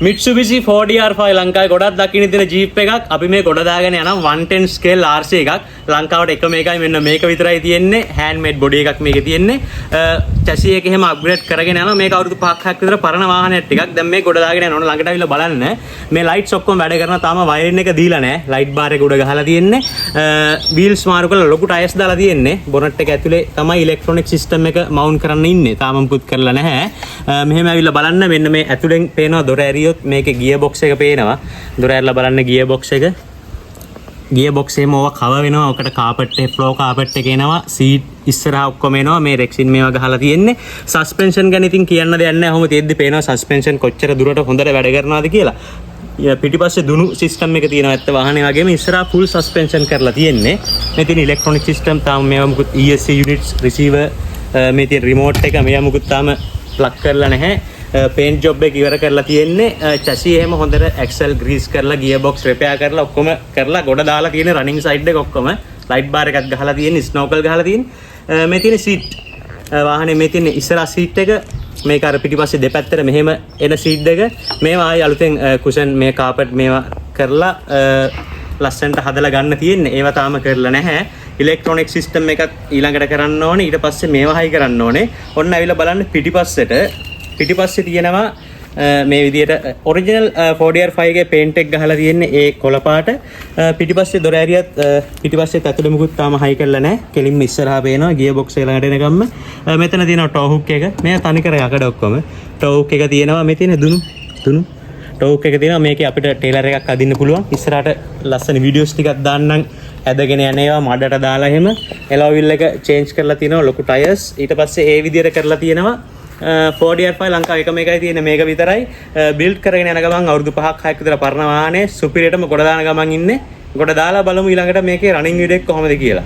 Mitsubishi 4DR5 ලංකාවේ ගොඩක් දකින්න තියෙන ජීප් එකක්. අපි මේ ගොඩ දාගෙන යනවා 110 scale RC එකක්. ලංකාවට එකම එකයි මෙන්න මේක විතරයි තියෙන්නේ. handmade body එකක් මේකේ තියෙන්නේ. chassis එක එහෙම upgrade කරගෙන යනවා. මේක අවුරුදු 5ක් විතර පරණ වාහනයක් ටිකක්. දැන් මේ ගොඩ දාගෙන යනවා. ළඟට අවිල්ල බලන්න. මේ lights ඔක්කොම වැඩ කරනවා. තාම wiring එක දීලා නැහැ. light bar එක උඩ ගහලා තියෙන්නේ. wheels මාරු කරලා ලොකු tires දාලා තියෙන්නේ. bonnet එක ඇතුලේ තමයි electronic system එක mount කරන්න ඉන්නේ. තාම මුකුත් කරලා නැහැ. මෙහෙම ඇවිල්ලා බලන්න මෙන්න මේ ඇතුලෙන් පේනවා දොර ඇරියොත් මේකේ ගියර් බොක්ස් එක පේනවා. දොර ඇරලා බලන්න ගියර් බොක්ස් එක. ගියර් බොක්ස් එකේම ඕවා කවර් වෙනවා. ඔකට කාපට් එක ෆ්ලෝ කාපට් එක එනවා. සීට් ඉස්සරහා ඔක්කොම එනවා. මේ රෙක්සින් මේවා ගහලා තියෙන්නේ. සස්පෙන්ෂන් ගැන ඉතින් කියන්න දෙයක් නැහැ. ඔහොම තියෙද්දි පේනවා සස්පෙන්ෂන් කොච්චර දුරට හොඳට වැඩ කරනවද කියලා. පිටිපස්සේ දුනු සිස්ටම් එක තියෙනවා. ඇත්ත වාහනේ වගේම ඉස්සරහා ෆුල් සස්පෙන්ෂන් කරලා තියෙන්නේ. මේ තියෙන ඉලෙක්ට්‍රොනික සිස්ටම් තාම මේවා මුකුත් ESC යුනිට්ස් රිසීවර් මේ තියෙන රිමෝට් එක මේවා මුකුත් තාම ප්ලග් කරලා නැහැ. පේන්ට් ජොබ් එක ඉවර කරලා තියෙන්නේ. chassis එහෙම හොඳට axle grease කරලා gear box repair කරලා ඔක්කොම කරලා ගොඩ දාලා තියෙන running side එක ඔක්කොම light bar එකක් ගහලා තියෙන snorkel ගහලා තියෙන. මේ තියෙන seat වාහනේ මේ තියෙන ඉස්සරහා seat එක මේක අර පිටිපස්සේ දෙපැත්තට මෙහෙම එන seat එක මේවා ආයි අලුතෙන් cushion මේ carpet මේවා කරලා ලස්සනට හදලා ගන්න තියෙන්නේ. ඒවා තාම කරලා නැහැ. ඉලෙක්ට්‍රොනික සිස්ටම් එකක් ඊළඟට කරන්න ඕනේ. ඊට පස්සේ මේවා හයි කරන්න ඕනේ. ඔන්න ඇවිල්ලා බලන්න පිටිපස්සේ තියෙනවා මේ විදියට ඔරිජිනල් 4DR5 ගේ පේන්ට් එක ගහලා තියෙන්නේ ඒ කොළ පාට. පිටිපස්සේ දොර ඇරියත් පිටිපස්සෙත් ඇතුළේ මුකුත් තාම හයි කරලා නැහැ. කෙලින්ම ඉස්සරහා පේනවා ගියර් බොක්ස් එක ළඟට එනකම්ම. මෙතන තියෙනවා ටෝ හුක් එක. මේ තනිකර යකඩ ඔක්කොම. ටෝ හුක් එක තියෙනවා. මේ තියෙන දුනු ටෝ හුක් එක තියෙනවා. මේකේ අපිට ටේලර් එකක් අදින්න පුළුවන්. ඉස්සරහට ලස්සන වීඩියෝස් ටිකක් දාන්නම්. ඇදගෙන යන ඒවා මඩට දාලා එහෙම එලෝවිල් එක චේන්ජ් කරලා තියෙනවා. ලොකු ටයර්ස්. ඊට පස්සේ ඒ විදියට කරලා තියෙනවා. 4DR5 ලංකාවේ එකම එකයි තියෙන්නේ මේක විතරයි. බිල්ඩ් කරගෙන යන ගමන් අවුරුදු 5ක් 6ක් විතර පරණ වාහනේ සුපිරියටම ගොඩ දාන ගමන් ඉන්නේ. ගොඩ දාලා බලමු ඊළඟට මේකේ රනින් වීඩියෝ එක කොහොමද කියලා.